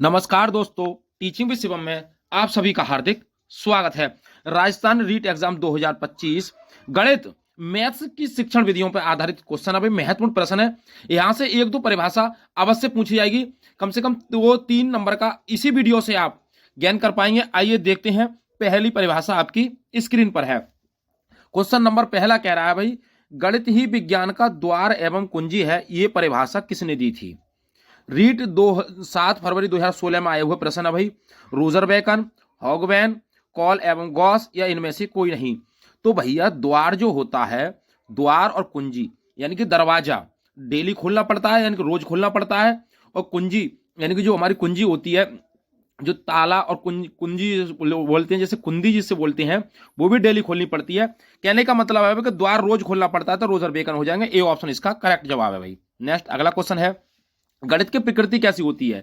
नमस्कार दोस्तों, teaching with Shivam में आप सभी का हार्दिक स्वागत है। राजस्थान रीट एग्जाम 2025 गणित मैथ्स की शिक्षण विधियों पर आधारित क्वेश्चन अभी महत्वपूर्ण प्रश्न है। यहां से एक दो परिभाषा अवश्य पूछी जाएगी, कम से कम 2-3 नंबर का इसी वीडियो से आप ज्ञान कर पाएंगे। आइए देखते हैं। पहली परिभाषा आपकी स्क्रीन पर है। क्वेश्चन नंबर पहला कह रहा है भाई, गणित ही विज्ञान का द्वार एवं कुंजी है, ये परिभाषा किसने दी थी? रीट 7 फरवरी 2016 में आए हुए प्रश्न है भाई। रोजर बेकन, हॉगवैन, कॉल एवं गॉस या इनमें से कोई नहीं। तो भैया द्वार जो होता है, द्वार और कुंजी यानी कि दरवाजा डेली खोलना पड़ता है, यानी कि रोज खोलना पड़ता है। और कुंजी यानी कि जो हमारी कुंजी होती है, जो ताला और कुंजी बोलते हैं, जैसे कुंदी जिससे बोलते हैं, वो भी डेली खोलनी पड़ती है। कहने का मतलब है कि द्वार रोज खोलना पड़ता है, तो रोजर बेकन हो जाएंगे। ए ऑप्शन इसका करेक्ट जवाब है भाई। नेक्स्ट अगला क्वेश्चन है, गणित की प्रकृति कैसी होती है?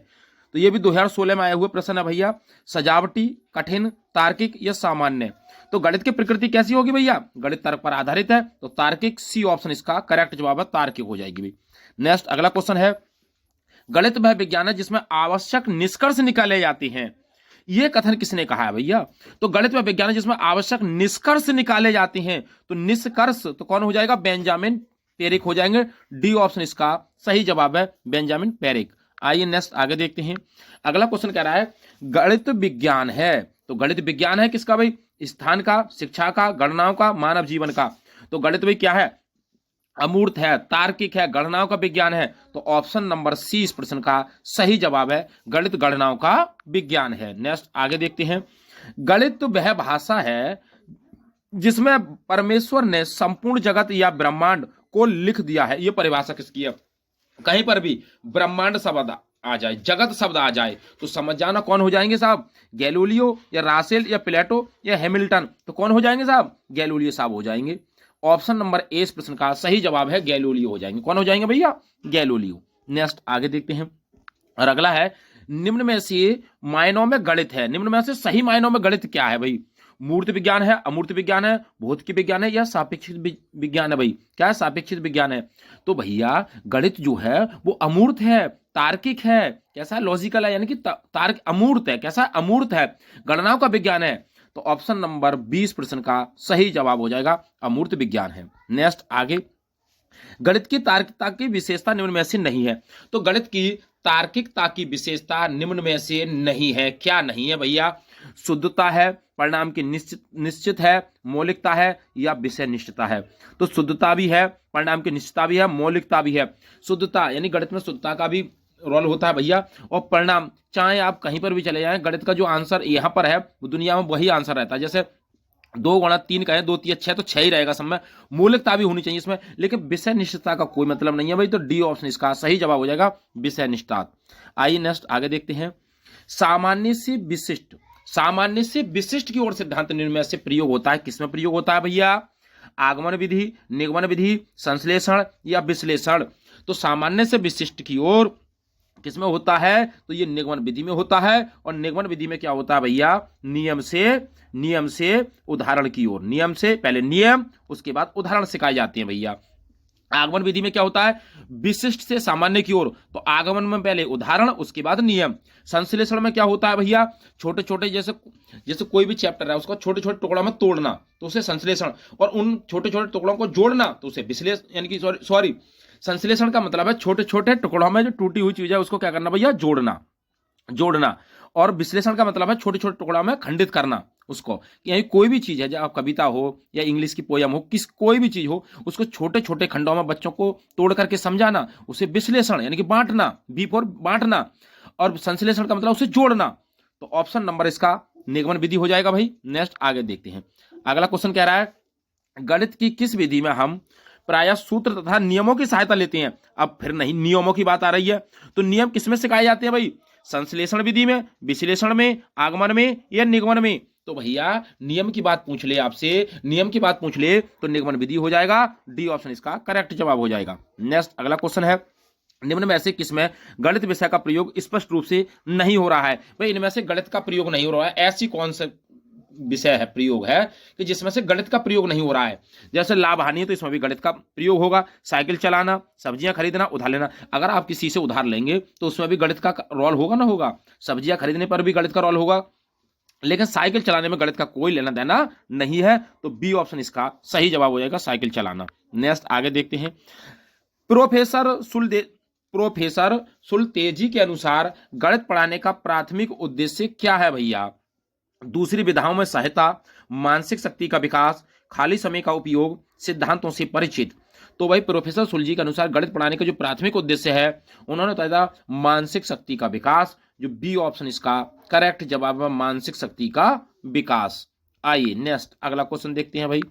तो ये भी 2016 में आए हुए प्रश्न है भैया। सजावटी, कठिन, तार्किक या सामान्य? तो गणित की प्रकृति कैसी होगी भैया? गणित तर्क पर आधारित है, तो तार्किक। सी ऑप्शन इसका करेक्ट जवाब है, तार्किक हो जाएगी भाई। नेक्स्ट अगला क्वेश्चन है, गणित वह विज्ञान है जिसमें आवश्यक निष्कर्ष निकाले जाते हैं, यह कथन किसने कहा है भैया? तो गणित वह विज्ञान है जिसमें आवश्यक निष्कर्ष निकाले जाते हैं, तो निष्कर्ष तो कौन हो जाएगा? बेंजामिन पेरिक हो जाएंगे। डी ऑप्शन इसका सही जवाब है, बेंजामिन पेरिक। आइए नेक्स्ट आगे देखते हैं। अगला क्वेश्चन कह रहा है, गणित विज्ञान है, तो गणित विज्ञान है किसका भाई? स्थान का, शिक्षा का, गणनाओं का, मानव जीवन का। तो गणित भाई क्या है? अमूर्त है, तार्किक है, गणनाओं का विज्ञान है। तो ऑप्शन नंबर सी इस प्रश्न का सही जवाब है, गणित गणनाओं का विज्ञान है। नेक्स्ट आगे देखते हैं। गणित वह भाषा है जिसमें परमेश्वर ने संपूर्ण जगत या ब्रह्मांड को लिख दिया है, यह परिभाषा किसकी है? कहीं पर भी ब्रह्मांड शब्द आ जाए, जगत शब्द आ जाए, तो समझ जाना कौन हो जाएंगे साहब? गैलीलियो या रासेल या प्लेटो या हैमिल्टन। तो कौन हो जाएंगे साहब? गैलीलियो साहब हो जाएंगे। ऑप्शन नंबर ए इस प्रश्न का सही जवाब है, गैलीलियो हो जाएंगे। कौन हो जाएंगे भैया? गैलीलियो। नेक्स्ट आगे देखते हैं। और अगला है, निम्न में से मायनों में गणित है, निम्न में से सही मायनों में गणित क्या है भाई? मूर्त विज्ञान है, अमूर्त विज्ञान है, भौतिक विज्ञान है या सापेक्षिक विज्ञान है भाई? क्या है? सापेक्षिक विज्ञान है। तो भैया गणित जो है वो अमूर्त है, तार्किक है। कैसा है? लॉजिकल है, यानी कि तार्क अमूर्त है। कैसा? अमूर्त है, गणनाओं का विज्ञान है। तो ऑप्शन नंबर 20 प्रश्न का सही जवाब हो जाएगा, अमूर्त विज्ञान है। नेक्स्ट आगे, गणित की तार्किकता की विशेषता निम्न में से नहीं है। तो गणित की तार्किकता की विशेषता निम्न में से नहीं है। क्या नहीं है भैया? शुद्धता है, परिणाम की निश्चित है, मौलिकता है या विषय निष्ठता है? तो शुद्धता भी है, परिणाम की निश्चितता भी है, मौलिकता भी है। शुद्धता यानी गणित में शुद्धता का भी रोल होता है भैया। और परिणाम, चाहे आप कहीं पर भी चले जाएं, गणित का जो आंसर यहां पर है वो दुनिया में वही आंसर रहता है। जैसे 2 गुणा 3 का है, 2 3 6 तो 6 ही रहेगा सब में। मौलिकता भी होनी चाहिए इसमें, लेकिन विषय निष्ठता का कोई मतलब नहीं है भाई। तो डी ऑप्शन इसका सही जवाब हो जाएगा, विषय निष्ठा। आइए नेक्स्ट आगे देखते हैं। सामान्य से विशिष्ट, सामान्य से विशिष्ट की ओर सिद्धांत निम्न में से प्रयोग होता है, किसमें प्रयोग होता है भैया? आगमन विधि, निगमन विधि, संश्लेषण या विश्लेषण? तो सामान्य से विशिष्ट की ओर किसमें होता है? तो ये निगमन विधि में होता है। और निगमन विधि में क्या होता है भैया? नियम से उदाहरण की ओर। नियम से पहले नियम, उसके बाद उदाहरण सिखाए जाते हैं भैया। आगमन विधि में क्या होता है? विशिष्ट से सामान्य की ओर। तो आगमन में पहले उदाहरण, उसके बाद नियम। संश्लेषण में क्या होता है भैया? छोटे छोटे, जैसे कोई भी चैप्टर है उसको छोटे छोटे टुकड़ों में तोड़ना, तो उसे संश्लेषण। और उन छोटे छोटे टुकड़ों को जोड़ना, तो उसे विश्लेषण, यानी कि सॉरी संश्लेषण का मतलब है छोटे छोटे टुकड़ों में जो टूटी हुई चीज है उसको क्या करना भैया? जोड़ना। और विश्लेषण का मतलब है छोटे छोटे टुकड़ों में खंडित करना उसको। यानी कोई भी चीज है, जब कविता हो या इंग्लिश की पोयम हो, कोई भी चीज हो, उसको छोटे छोटे खंडों में बच्चों को तोड़ करके समझाना, उसे विश्लेषण यानी कि बांटना, बी फॉर बांटना। और संश्लेषण का मतलब उसे जोड़ना। तो ऑप्शन नंबर इसका निगमन विधि हो जाएगा भाई। नेक्स्ट आगे देखते हैं। अगला क्वेश्चन कह रहा है, गणित की किस विधि में हम प्रायः सूत्र तथा नियमों की सहायता लेते हैं? अब फिर नहीं, नियमों की बात आ रही है। तो नियम किसमें सिखाए जाते हैं भाई? संश्लेषण विधि में, विश्लेषण में, आगमन में या निगमन में? तो भैया नियम की बात पूछ ले आपसे, नियम की बात पूछ ले तो निगमन विधि हो जाएगा। डी ऑप्शन इसका करेक्ट जवाब हो जाएगा। नेक्स्ट अगला क्वेश्चन है, निम्न में से किसमें गणित विषय का प्रयोग स्पष्ट रूप से नहीं हो रहा है? भाई इनमें से गणित का प्रयोग नहीं हो रहा है, ऐसी कौन सी विषय है, प्रयोग है कि जिसमें से गणित का प्रयोग नहीं हो रहा है। जैसे लाभ हानि है तो इसमें भी गणित का प्रयोग होगा, साइकिल चलाना, सब्जियां खरीदना, उधार लेना। अगर आप किसी से उधार लेंगे तो उसमें भी गणित का रोल होगा ना, होगा। सब्जियां खरीदने पर भी गणित का रोल होगा, लेकिन साइकिल चलाने में गणित का कोई लेना देना नहीं है। तो बी ऑप्शन इसका सही जवाब हो जाएगा, साइकिल चलाना। नेक्स्ट आगे देखते हैं। प्रोफेसर सुलतेजी के अनुसार गणित पढ़ाने का प्राथमिक उद्देश्य क्या है भैया? दूसरी विधाओं में सहायता, मानसिक शक्ति का विकास, खाली समय का उपयोग, सिद्धांतों से परिचित। तो भाई प्रोफेसर सुलजी के अनुसार गणित पढ़ाने का जो प्राथमिक उद्देश्य है, उन्होंने बताया मानसिक शक्ति का विकास। जो बी ऑप्शन इसका करेक्ट जवाब है, मानसिक शक्ति का विकास। आइए नेक्स्ट अगला क्वेश्चन देखते हैं भाई।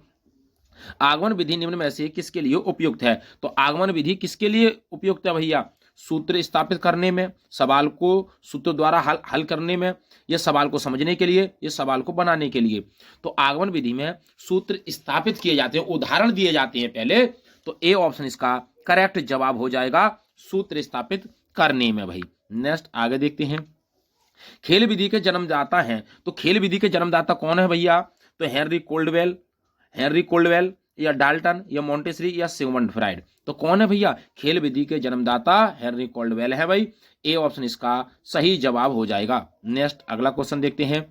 आगमन विधि निम्न में से किसके लिए उपयुक्त है? तो आगमन विधि किसके लिए उपयुक्त है भैया? सूत्र स्थापित करने में, सवाल को सूत्र द्वारा हल करने में, या सवाल को समझने के लिए, या सवाल को बनाने के लिए। तो आगमन विधि में सूत्र स्थापित किए जाते हैं, उदाहरण दिए जाते हैं पहले। तो ए ऑप्शन इसका करेक्ट जवाब हो जाएगा, सूत्र स्थापित करने में भाई। नेक्स्ट आगे देखते हैं। खेल विधि के जन्मदाता हैं, तो खेल विधि के जन्मदाता कौन है भैया? तो हेनरी कोल्डवेल या डाल्टन या मॉन्टेसरी या सिगमंड फ्राइड। तो कौन है भैया? खेल विधि के जन्मदाता हेनरी कोल्डवेल है भाई। ए ऑप्शन इसका सही जवाब हो जाएगा। नेक्स्ट अगला क्वेश्चन देखते हैं।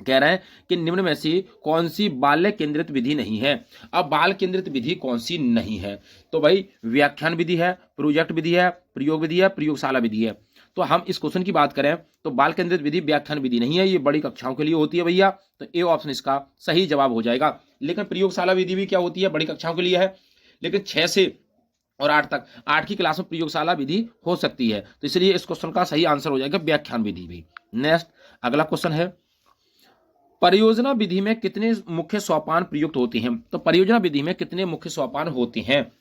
कह रहे हैं कि निम्न में से कौन सी बाल्य केंद्रित विधि नहीं है? अब बाल केंद्रित विधि कौन सी नहीं है? तो भाई व्याख्यान विधि है, प्रोजेक्ट विधि है, प्रयोग विधि है, प्रयोगशाला विधि है। तो हम इस क्वेश्चन की बात करें तो बाल केंद्रित विधि व्याख्यान विधि नहीं है, ये बड़ी कक्षाओं के लिए होती है भैया। तो ए ऑप्शन इसका सही जवाब हो जाएगा। लेकिन प्रयोगशाला विधि भी क्या होती है? बड़ी कक्षाओं के लिए है, लेकिन 6 से और 8 तक, 8 की क्लास में प्रयोगशाला विधि हो सकती है। तो इसलिए इस क्वेश्चन का सही आंसर हो जाएगा व्याख्यान विधि भी। नेक्स्ट अगला क्वेश्चन है, परियोजना विधि में कितने मुख्य सोपान प्रयुक्त होते हैं? तो परियोजना विधि में कितने मुख्य सोपान होते हैं?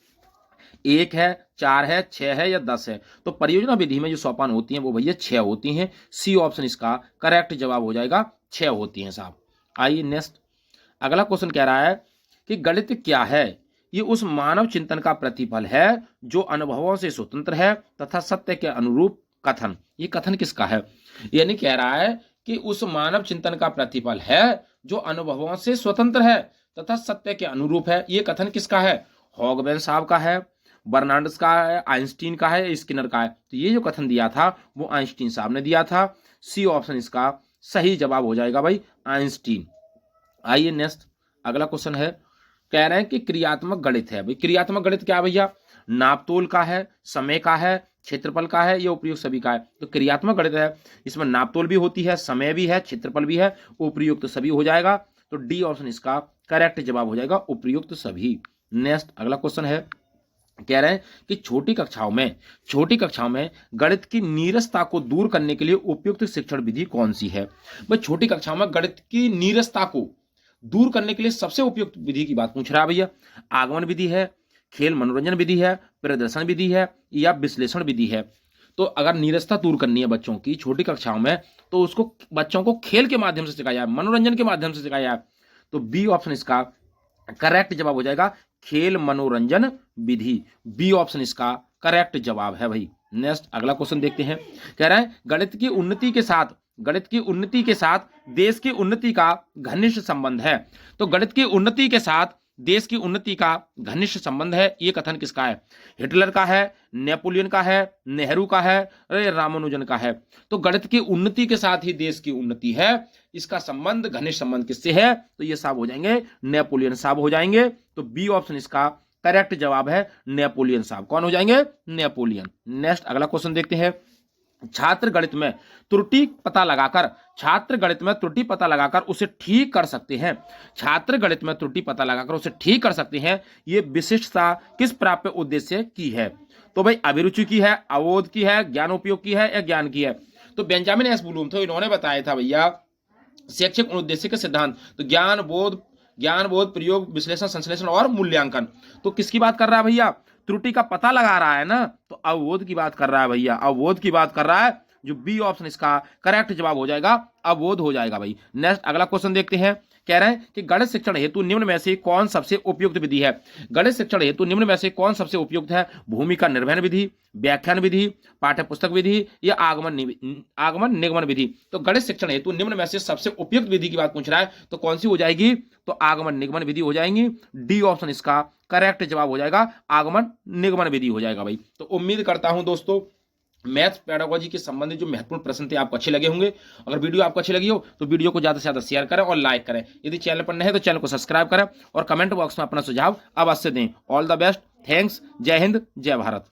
1 है, 4 है, 6 है या 10 है? तो परियोजना विधि में जो सोपान होती हैं वो भैया 6 होती हैं। सी ऑप्शन इसका करेक्ट जवाब हो जाएगा, 6 होती हैं साहब। आइए नेक्स्ट अगला क्वेश्चन कह रहा है कि गणित क्या है? ये उस मानव चिंतन का प्रतिफल है जो अनुभवों से स्वतंत्र है तथा सत्य के अनुरूप कथन। ये कथन किसका है? यानी कह रहा है कि उस मानव चिंतन का प्रतिफल है जो अनुभवों से स्वतंत्र है तथा सत्य के अनुरूप है। ये कथन किसका है? हॉगबेन साहब का है, बर्नार्ड्स का है, आइंस्टीन का है, स्किनर का है। तो ये जो कथन दिया था वो आइंस्टीन साहब ने दिया था। सी ऑप्शन इसका सही जवाब हो जाएगा भाई, आइंस्टीन। आइए नेक्स्ट अगला क्वेश्चन है, कह रहे हैं कि क्रियात्मक गणित है। भाई क्रियात्मक गणित क्या है भैया? नापतोल का है, समय का है, क्षेत्रफल का है, या उपयुक्त सभी का है? तो क्रियात्मक गणित है, इसमें नापतोल भी होती है, समय भी है, क्षेत्रफल भी है, उपयुक्त सभी हो जाएगा। तो डी ऑप्शन इसका करेक्ट जवाब हो जाएगा, उपयुक्त सभी। नेक्स्ट अगला क्वेश्चन है, कह रहे हैं कि छोटी कक्षाओं में गणित की नीरसता को दूर करने के लिए उपयुक्त शिक्षण विधि कौन सी है? भाई छोटी कक्षाओं में गणित की नीरसता को दूर करने के लिए सबसे उपयुक्त विधि की बात पूछ रहा है भैया। आगमन विधि है, खेल मनोरंजन विधि है, प्रदर्शन विधि है, या विश्लेषण विधि है? तो अगर नीरसता दूर करनी है बच्चों की छोटी कक्षाओं में, तो उसको बच्चों को खेल के माध्यम से सिखाया है, मनोरंजन के माध्यम से सिखाया है। तो बी ऑप्शन इसका करेक्ट जवाब हो जाएगा, खेल मनोरंजन विधि। बी ऑप्शन इसका करेक्ट जवाब है भाई। नेक्स्ट अगला क्वेश्चन देखते हैं, कह रहा है गणित की उन्नति के साथ देश की उन्नति का घनिष्ठ संबंध है। तो गणित की उन्नति के साथ देश की उन्नति का घनिष्ठ संबंध है, ये कथन किसका है? हिटलर का है, नेपोलियन का है, नेहरू का है, रामानुजन का है? तो गणित की उन्नति के साथ ही देश की उन्नति है, इसका संबंध घनिष्ठ संबंध किससे है? तो ये साहब हो जाएंगे नेपोलियन साहब हो जाएंगे। तो बी ऑप्शन इसका करेक्ट जवाब है, नेपोलियन साहब। कौन हो जाएंगे? नेपोलियन। नेक्स्ट अगला क्वेश्चन देखते हैं, छात्र गणित में त्रुटि पता लगाकर उसे ठीक कर सकते हैं। ये विशिष्टता किस प्राप्य उद्देश्य की है? तो भाई अभिरुचि की है, अवोध की है, ज्ञानोपयोग की है, या ज्ञान की है? तो बेंजामिन एस ब्लूम थे, इन्होंने बताया था भैया शैक्षिक उद्देश्य के सिद्धांत। तो ज्ञान बोध प्रयोग विश्लेषण संश्लेषण और मूल्यांकन। तो किसकी बात कर रहा है भैया? त्रुटि का पता लगा रहा है ना, तो अवबोध की बात कर रहा है भैया, अवबोध की बात कर रहा है। जो बी ऑप्शन इसका करेक्ट जवाब हो जाएगा, अवबोध हो जाएगा भाई। नेक्स्ट अगला क्वेश्चन देखते हैं, कह रहे हैं कि गणित शिक्षण हेतु निम्न में से कौन सबसे उपयुक्त विधि है। गणित शिक्षण हेतु निम्न में से कौन सबसे उपयुक्त है। भूमिका निर्वहन विधि, व्याख्यान विधि, पाठ्य पुस्तक विधि या आगमन निगमन विधि। तो गणित शिक्षण हेतु निम्न में से सबसे उपयुक्त विधि की बात पूछ रहा है तो कौन सी हो जाएगी, तो आगमन निगमन विधि हो जाएंगी। डी ऑप्शन इसका करेक्ट जवाब हो जाएगा, आगमन निगमन विधि हो जाएगा भाई। तो उम्मीद करता हूं दोस्तों मैथ्स पेडागोजी के संबंधित जो महत्वपूर्ण प्रश्न थे आपको अच्छे लगे होंगे। अगर वीडियो आपको अच्छी लगी हो तो वीडियो को ज्यादा से ज्यादा शेयर करें और लाइक करें। यदि चैनल पर नए हैं तो चैनल को सब्सक्राइब करें और कमेंट बॉक्स में अपना सुझाव अवश्य दें। ऑल द बेस्ट, थैंक्स, जय हिंद, जय भारत।